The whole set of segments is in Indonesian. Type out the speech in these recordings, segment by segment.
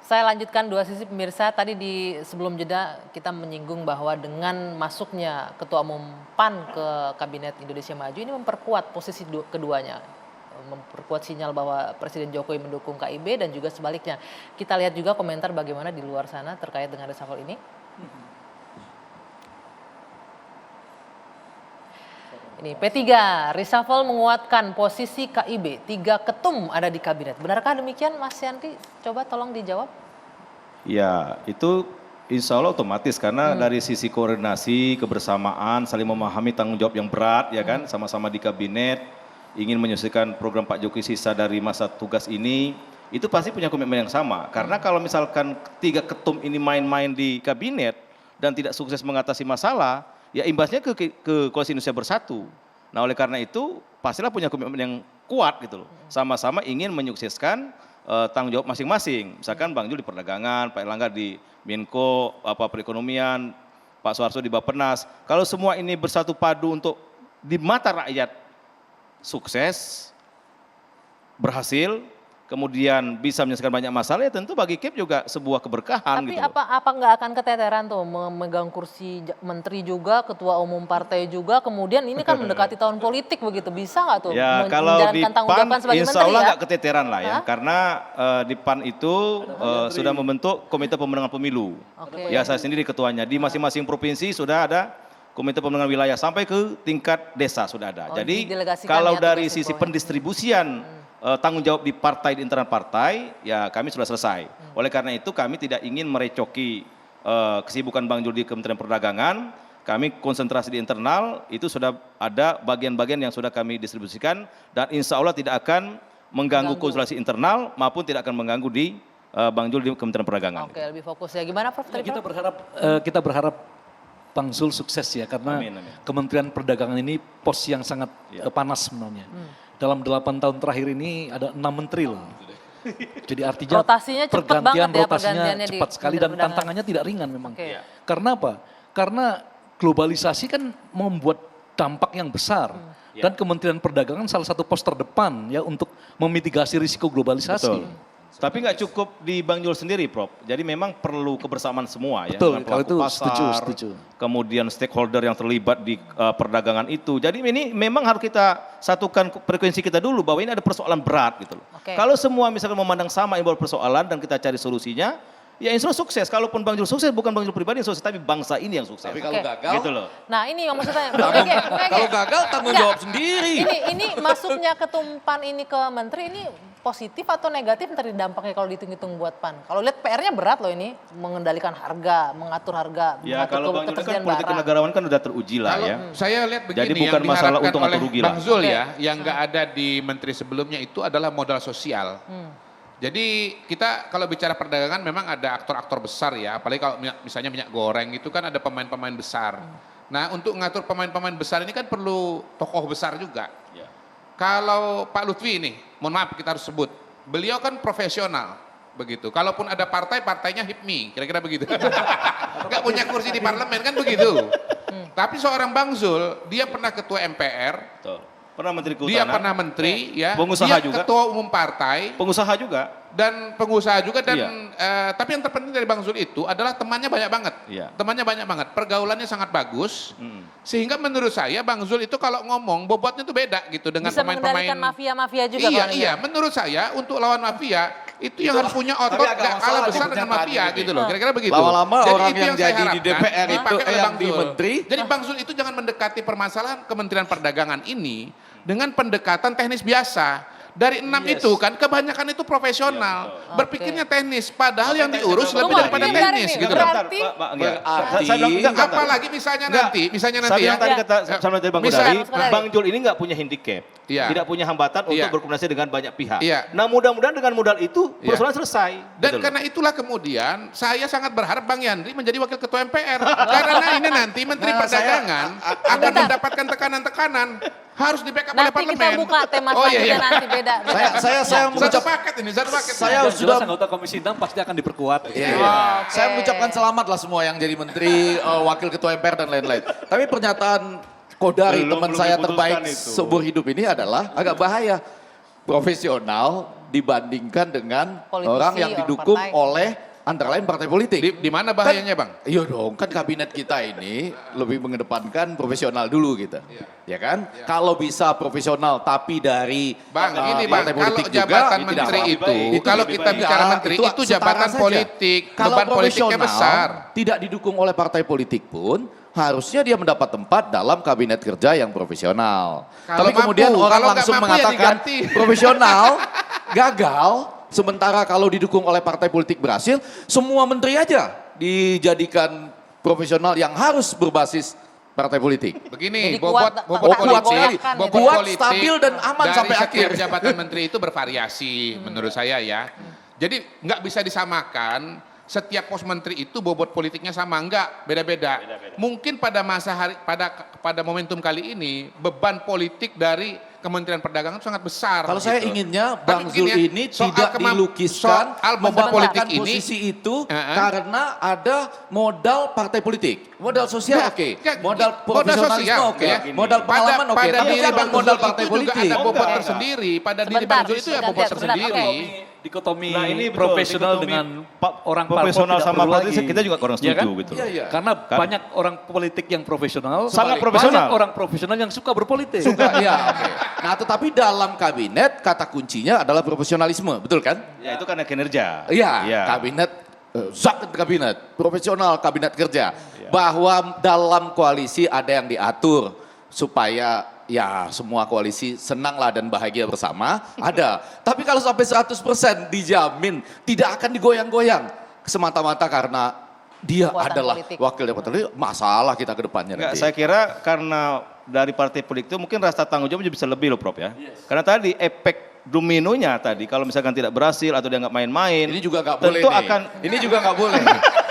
Saya lanjutkan dua sisi pemirsa. Tadi di sebelum jeda kita menyinggung bahwa dengan masuknya Ketua Umum PAN ke Kabinet Indonesia Maju ini memperkuat posisi keduanya. Memperkuat sinyal bahwa Presiden Jokowi mendukung KIB dan juga sebaliknya. Kita lihat juga komentar bagaimana di luar sana terkait dengan reshuffle ini. Ini P3, reshuffle menguatkan posisi KIB, 3 ketum ada di kabinet. Benarkah demikian Mas Yandri? Coba tolong dijawab. Ya, itu insya Allah otomatis karena dari sisi koordinasi, kebersamaan, saling memahami tanggung jawab yang berat ya kan, sama-sama di kabinet, ingin menyelesaikan program Pak Jokowi sisa dari masa tugas ini, itu pasti punya komitmen yang sama. Karena kalau misalkan 3 ketum ini main-main di kabinet dan tidak sukses mengatasi masalah, ya imbasnya ke Koalisi Indonesia Bersatu. Nah oleh karena itu pastilah punya komitmen yang kuat gitu loh. Sama-sama ingin menyukseskan tanggung jawab masing-masing. Misalkan Bang Jul di perdagangan, Pak Erlangga di Menko perekonomian, Pak Soeharto di Bappenas. Kalau semua ini bersatu padu untuk di mata rakyat sukses, berhasil, kemudian bisa menyelesaikan banyak masalah, ya tentu bagi KIP juga sebuah keberkahan. Tapi gitu apa nggak akan keteteran tuh memegang kursi menteri juga, ketua umum partai juga, kemudian ini kan mendekati tahun politik begitu, bisa nggak tuh ya, kalau di menjalankan tanggung PAN jawab sebagai insya menteri Allah ya? nggak keteteran lah ya, karena di PAN itu sudah membentuk Komite Pemenangan Pemilu. Ya saya sendiri ketuanya, di masing-masing provinsi sudah ada Komite Pemenangan Wilayah sampai ke tingkat desa sudah ada. Jadi kalau dari sisi pendistribusian tanggung jawab di partai, di internal partai, ya kami sudah selesai. Oleh karena itu kami tidak ingin merecoki kesibukan Bang Jul di Kementerian Perdagangan, kami konsentrasi di internal, itu sudah ada bagian-bagian yang sudah kami distribusikan, dan insya Allah tidak akan mengganggu konsultasi internal, maupun tidak akan mengganggu di Bang Jul di Kementerian Perdagangan. Oke, lebih fokus ya. Gimana Prof? Kita berharap Bang Zul sukses ya, karena Amin. Kementerian Perdagangan ini pos yang sangat panas sebenarnya. Dalam 8 tahun terakhir ini ada 6 menteri loh. Jadi artinya rotasinya cepat banget ya, rotasinya cepat sekali dan tantangannya tidak ringan memang. Karena apa? Karena globalisasi kan membuat dampak yang besar. Dan Kementerian Perdagangan salah satu pos terdepan ya untuk memitigasi risiko globalisasi. Betul. Tapi nggak cukup di Bang Jul sendiri, Prof. Jadi memang perlu kebersamaan semua ya. Betul, kalau itu pasar, setuju. kemudian stakeholder yang terlibat di perdagangan itu. Jadi ini memang harus kita satukan frekuensi kita dulu bahwa ini ada persoalan berat gitu loh. Kalau semua misalkan memandang sama ini persoalan dan kita cari solusinya, ya insya Allah sukses. Kalaupun Bang Jul sukses, bukan Bang Jul pribadi yang sukses, tapi bangsa ini yang sukses. Tapi kalau gagal, gitu loh. Nah ini yang maksud saya. kalau gagal tanggung jawab sendiri. Ini masuknya ketumpan ini ke menteri ini positif atau negatif ntar dampaknya kalau dihitung-hitung buat PAN? Kalau lihat PR-nya berat loh ini, mengendalikan harga, mengatur harga, ya kalau Bang Jul kan politik barang. kenegarawan kan udah teruji lah ya. Saya lihat begini, jadi bukan yang masalah diharapkan untung atau oleh rugi Bang lah. Zul ya, yang nggak ada di menteri sebelumnya itu adalah modal sosial. Jadi kita kalau bicara perdagangan memang ada aktor-aktor besar ya, apalagi kalau misalnya minyak goreng itu kan ada pemain-pemain besar. Nah untuk mengatur pemain-pemain besar ini kan perlu tokoh besar juga. Kalau Pak Lutfi ini, mohon maaf kita harus sebut, beliau kan profesional begitu. Kalaupun ada partai, partainya HIPMI, kira-kira begitu. Nggak punya kursi di parlemen kan begitu. Tapi seorang Bang Zul, dia pernah ketua MPR. Pernah menteri kehutanan. Dia pernah menteri, ya. Pengusaha dia juga. ketua umum partai. Pengusaha juga. Dan pengusaha juga dan tapi yang terpenting dari Bang Zul itu adalah temannya banyak banget. Temannya banyak banget. Pergaulannya sangat bagus. Sehingga menurut saya Bang Zul itu kalau ngomong bobotnya tuh beda gitu dengan bisa pemain-pemain. mengendalikan mafia-mafia juga. Iya. Menurut saya untuk lawan mafia itu yang harus punya otot gak kalah besar dengan mafia gitu loh. Kira-kira begitu. Lama-lama orang itu yang jadi di DPR itu dipakai oleh yang Bang di Zul. menteri. Jadi Bang Zul itu jangan mendekati permasalahan Kementerian Perdagangan ini dengan pendekatan teknis biasa. Dari 6 itu kan kebanyakan itu profesional, berpikirnya teknis, padahal yang diurus lebih daripada teknis gitu loh. Apalagi misalnya nanti yang tadi kata sama tadi Bang Kodari, Bang Jul ini nggak punya handicap, tidak punya hambatan untuk berkomunikasi dengan banyak pihak. Nah mudah-mudahan dengan modal itu persoalan selesai. Dan karena itulah kemudian saya sangat berharap Bang Yandri menjadi wakil ketua MPR, karena ini nanti Menteri Perdagangan akan mendapatkan tekanan-tekanan. Harus di backup oleh parlemen. Nanti kita buka tema selanjutnya nanti beda. Saya satu paket ini, satu paket. Saya sudah anggota Komisi 6 pasti akan diperkuat. Saya mengucapkan selamat lah semua yang jadi menteri, wakil ketua MPR dan lain-lain. Tapi pernyataan Kodari teman saya terbaik seumur hidup ini adalah agak bahaya. Profesional, dibandingkan dengan Politisi, orang yang orang didukung partai. oleh antara lain partai politik. Di mana bahayanya Bang? Iya dong, kan kabinet kita ini lebih mengedepankan profesional dulu gitu. Ya kan? Kalau bisa profesional tapi dari Bang, ini partai Bang, politik kalau jabatan juga, menteri tidak itu, apa-apa. kalau lebih kita baik. bicara Ya, menteri itu setara jabatan saja. politik, Kalau beban politiknya profesional, besar. tidak didukung oleh partai politik pun, harusnya dia mendapat tempat dalam kabinet kerja yang profesional. Kalau Tapi kemudian mampu, orang kalau nggak langsung mampu ya mengatakan diganti. profesional, gagal. Sementara kalau didukung oleh partai politik berhasil, semua menteri aja dijadikan profesional yang harus berbasis partai politik. Begini, Jadi bobot kuat- bobot tak- kuat politik, sekali. bobot Kuat, politik stabil, dan aman dari sampai setiap akhir. jabatan menteri itu bervariasi menurut saya ya. Jadi nggak bisa disamakan setiap pos menteri itu bobot politiknya sama, enggak, beda-beda. Mungkin pada pada momentum kali ini beban politik dari Kementerian Perdagangan sangat besar. Kalau saya gitu. inginnya Tapi Bang Zul begini ya, ini soal tidak dilukiskan soal bobot politik mendapatkan ini posisi itu Uh-uh. karena ada modal partai politik. Modal sosial Nah, oke, ya, modal modal profesionalisme sosial, oke, ya. modal pengalaman oke, pada tapi diri jangan Bang modal Zul partai itu juga politik. ada bobot Enggak. tersendiri. Pada diri Sebentar, Bang Zul itu ya sebentar, bobot sebentar, tersendiri. Dikotomi Nah, ini betul, profesional dikotomi dengan orang parpol profesional tidak sama perlu politik lagi. kita juga kurang Iya setuju kan? gitu. Iya, iya. Karena Kan? banyak orang politik yang profesional, Sangat banyak profesional. orang profesional yang suka berpolitik. Suka, ya oke. Nah tetapi dalam kabinet kata kuncinya adalah profesionalisme, betul kan? Ya itu karena kinerja. Iya, kabinet, zakat kabinet, profesional kabinet kerja. Bahwa dalam koalisi ada yang diatur supaya ya semua koalisi senanglah dan bahagia bersama, ada. Tapi kalau sampai 100% dijamin tidak akan digoyang-goyang semata-mata karena dia Kekuatan adalah politik. wakil dari masalah kita ke depannya Enggak, nanti. saya kira karena dari partai politik itu mungkin rasa tanggung jawab bisa lebih loh Prof ya. Karena tadi efek dominonya tadi kalau misalkan tidak berhasil atau dia nggak main-main. Ini juga nggak boleh tentu nih. akan Ini juga nggak boleh.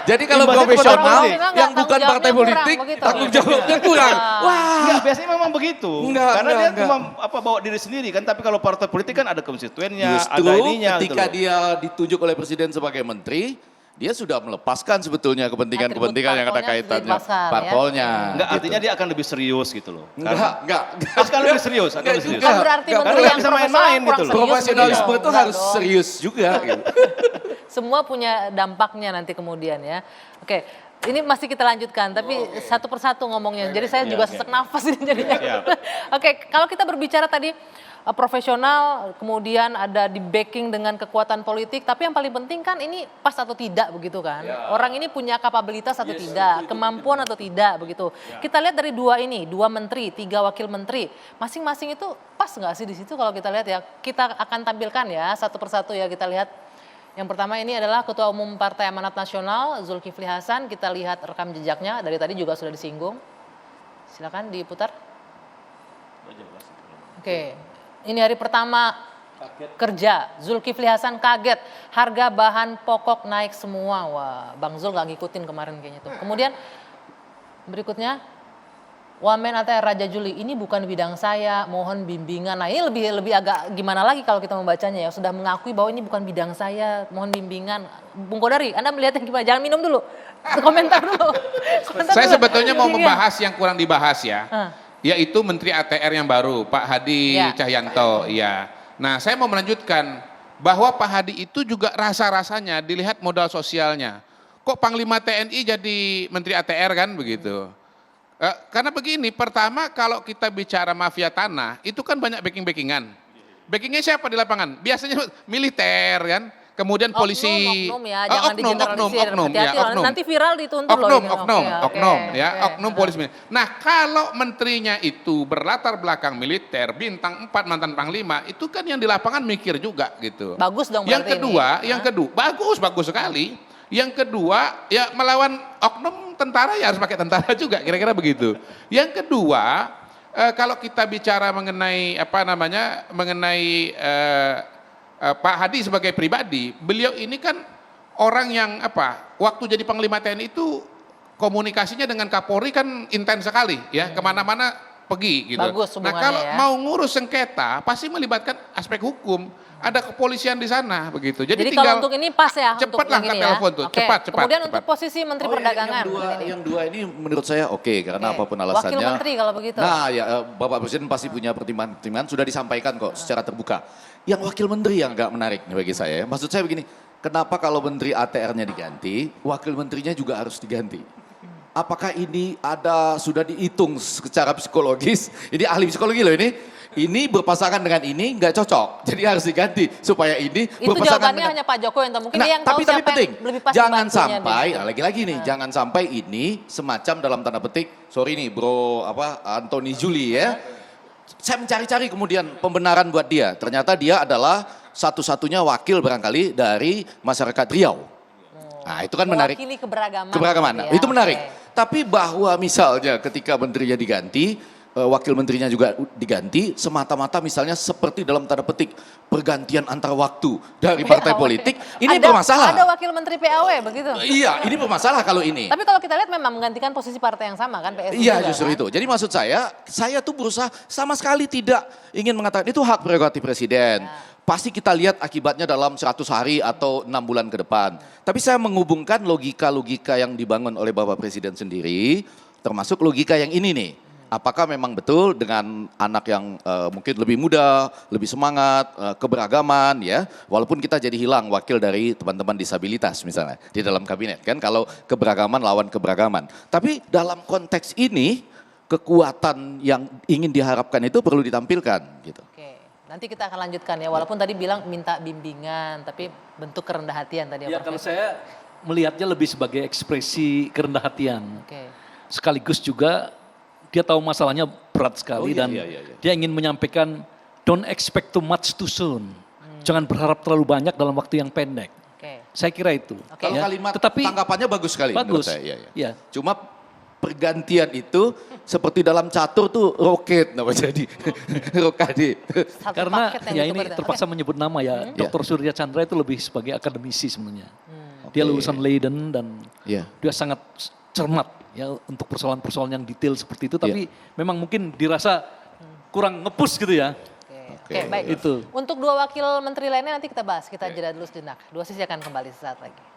Jadi kalau Imbasnya kepada profesional politik. Memang yang nggak, bukan tanggung partai jawabnya politik, kurang, begitu. tanggung jawabnya kurang. Wah. Enggak, biasanya memang begitu. Enggak, Karena enggak, dia enggak. cuma bawa diri sendiri kan, tapi kalau partai politik kan ada konstituennya, Justru ada ininya ketika gitu loh. dia ditunjuk oleh presiden sebagai menteri, dia sudah melepaskan sebetulnya kepentingan-kepentingan yang ada Atribut parpolnya kaitannya sudah dipasang, ya. parpolnya. Enggak, gitu. artinya dia akan lebih serius gitu loh. Enggak. Akan lebih serius, akan lebih serius. Bukan berarti Enggak, menteri karena yang bisa main-main profesional gitu kurang loh. serius Profesionalisme begitu. itu Enggak harus dong. serius juga. Gitu. Semua punya dampaknya nanti kemudian ya. Oke, ini masih kita lanjutkan, tapi satu persatu ngomongnya. Jadi saya juga sesak nafas ini jadinya. Siap. Oke, kalau kita berbicara tadi profesional, kemudian ada di backing dengan kekuatan politik, tapi yang paling penting kan ini pas atau tidak begitu kan. Orang ini punya kapabilitas atau tidak, kemampuan atau tidak begitu. Kita lihat dari dua ini, 2 menteri, 3 wakil menteri, masing-masing itu pas nggak sih di situ kalau kita lihat ya. Kita akan tampilkan ya satu persatu ya, kita lihat. Yang pertama ini adalah Ketua Umum Partai Amanat Nasional Zulkifli Hasan. Kita lihat rekam jejaknya, dari tadi juga sudah disinggung. Silakan diputar. Oke, ini hari pertama kerja. Zulkifli Hasan kaget, harga bahan pokok naik semua. Wah, Bang Zul gak ngikutin kemarin kayaknya tuh. Kemudian berikutnya, Wamen ATR Raja Juli, ini bukan bidang saya, mohon bimbingan. Nah ini lebih agak gimana lagi kalau kita membacanya ya. Sudah mengakui bahwa ini bukan bidang saya, mohon bimbingan. Bung Kodari, Anda melihatnya gimana? Jangan minum dulu, komentar dulu. Komentar Saya dulu. sebetulnya mau Iya. membahas yang kurang dibahas ya. Ah. Yaitu Menteri ATR yang baru, Pak Hadi Ya. Cahyanto. Ya. Nah, saya mau melanjutkan bahwa Pak Hadi itu juga rasa-rasanya dilihat modal sosialnya. Kok Panglima TNI jadi Menteri ATR kan begitu. Karena begini, pertama kalau kita bicara mafia tanah, itu kan banyak backing-backingan. Backingnya siapa di lapangan? Biasanya militer kan, kemudian polisi. Oknum ya, jangan digeneralisir. oknum, Hati-hati ya, loh, oknum. nanti viral dituntut loh. Oknum, ini. oknum, Oke, oknum, oke, ya, oke. oknum polisi. Nah, kalau menterinya itu berlatar belakang militer, bintang 4 mantan panglima, itu kan yang di lapangan mikir juga gitu. Bagus dong Yang berarti kedua, ini. yang kedua, bagus sekali. Yang kedua, ya melawan oknum tentara ya harus pakai tentara juga, kira-kira begitu. Yang kedua, kalau kita bicara mengenai mengenai Pak Hadi sebagai pribadi, beliau ini kan orang yang waktu jadi Panglima TNI itu komunikasinya dengan Kapolri kan intens sekali ya, kemana-mana pergi gitu. Bagus Nah hubungannya kalau ya. mau ngurus sengketa pasti melibatkan aspek hukum. Ada kepolisian di sana begitu. Jadi tinggal kalau untuk ini pas ya, cepat untuk lah yang angkat ini ya. telepon tuh, Oke. cepat. Kemudian cepat. untuk posisi Menteri Perdagangan. Yang dua ini menurut saya oke, karena Oke. apapun alasannya. Wakil Menteri kalau begitu. Nah ya Bapak Presiden pasti punya pertimbangan-pertimbangan, sudah disampaikan kok secara terbuka. Yang wakil menteri yang agak menarik nih bagi saya ya. Maksud saya begini, kenapa kalau menteri ATR-nya diganti, wakil menterinya juga harus diganti? Apakah ini sudah dihitung secara psikologis? Ini ahli psikologi loh ini. Ini berpasangan dengan ini nggak cocok, jadi harus diganti supaya ini Itu berpasangan jawabannya dengan. hanya Pak Jokowi yang tahu. Mungkin Nah, dia yang tahu tapi siapa penting, yang lebih pas jangan membantunya sampai dia. lagi-lagi nih, jangan sampai ini semacam dalam tanda petik, sorry nih bro, Anthony Juli ya. Saya mencari-cari kemudian pembenaran buat dia. Ternyata dia adalah satu-satunya wakil barangkali dari masyarakat Riau. Nah itu kan menarik. Mewakili keberagaman. Keberagaman. Nah, gitu ya. itu menarik. Oke. Tapi bahwa misalnya ketika menterinya diganti, wakil menterinya juga diganti, semata-mata misalnya seperti dalam tanda petik pergantian antar waktu dari partai PAW. politik, ini Ada bermasalah. wakil menteri PAW begitu. Iya, ini bermasalah kalau ini. Tapi kalau kita lihat memang menggantikan posisi partai yang sama kan PSI Iya juga, justru kan? itu. Jadi maksud saya tuh berusaha sama sekali tidak ingin mengatakan itu hak prerogatif presiden. Pasti kita lihat akibatnya dalam 100 hari atau 6 bulan ke depan. Tapi saya menghubungkan logika-logika yang dibangun oleh Bapak Presiden sendiri, termasuk logika yang ini nih. Apakah memang betul dengan anak yang mungkin lebih muda, lebih semangat, keberagaman ya. Walaupun kita jadi hilang wakil dari teman-teman disabilitas misalnya di dalam kabinet kan. Kalau keberagaman lawan keberagaman. Tapi dalam konteks ini kekuatan yang ingin diharapkan itu perlu ditampilkan gitu. Oke, nanti kita akan lanjutkan ya. Walaupun tadi bilang minta bimbingan, tapi bentuk kerendah hatian tadi. Ya Pak kalau Firly. saya melihatnya lebih sebagai ekspresi kerendah hatian. Oke. Sekaligus juga dia tahu masalahnya berat sekali dan dia ingin menyampaikan don't expect too much too soon. Jangan berharap terlalu banyak dalam waktu yang pendek. Oke. Saya kira itu. Oke. Kalau kalimat Tetapi tanggapannya bagus sekali menurut bagus. saya. Iya. Ya. Cuma pergantian itu seperti dalam catur tuh roket nama jadi. Rokade. Satu Karena paket yang ya ini dituker. terpaksa menyebut nama ya. Dr. Surya Chandra itu lebih sebagai akademisi sebenarnya. Dia lulusan Leiden dan Iya. dia sangat cermat ya untuk persoalan-persoalan yang detail seperti itu. Tapi memang mungkin dirasa kurang ngepush gitu ya. Oke, baik. Itu. Untuk dua wakil menteri lainnya nanti kita bahas. Kita jeda dulu sejenak. Dua sisi akan kembali sesaat lagi.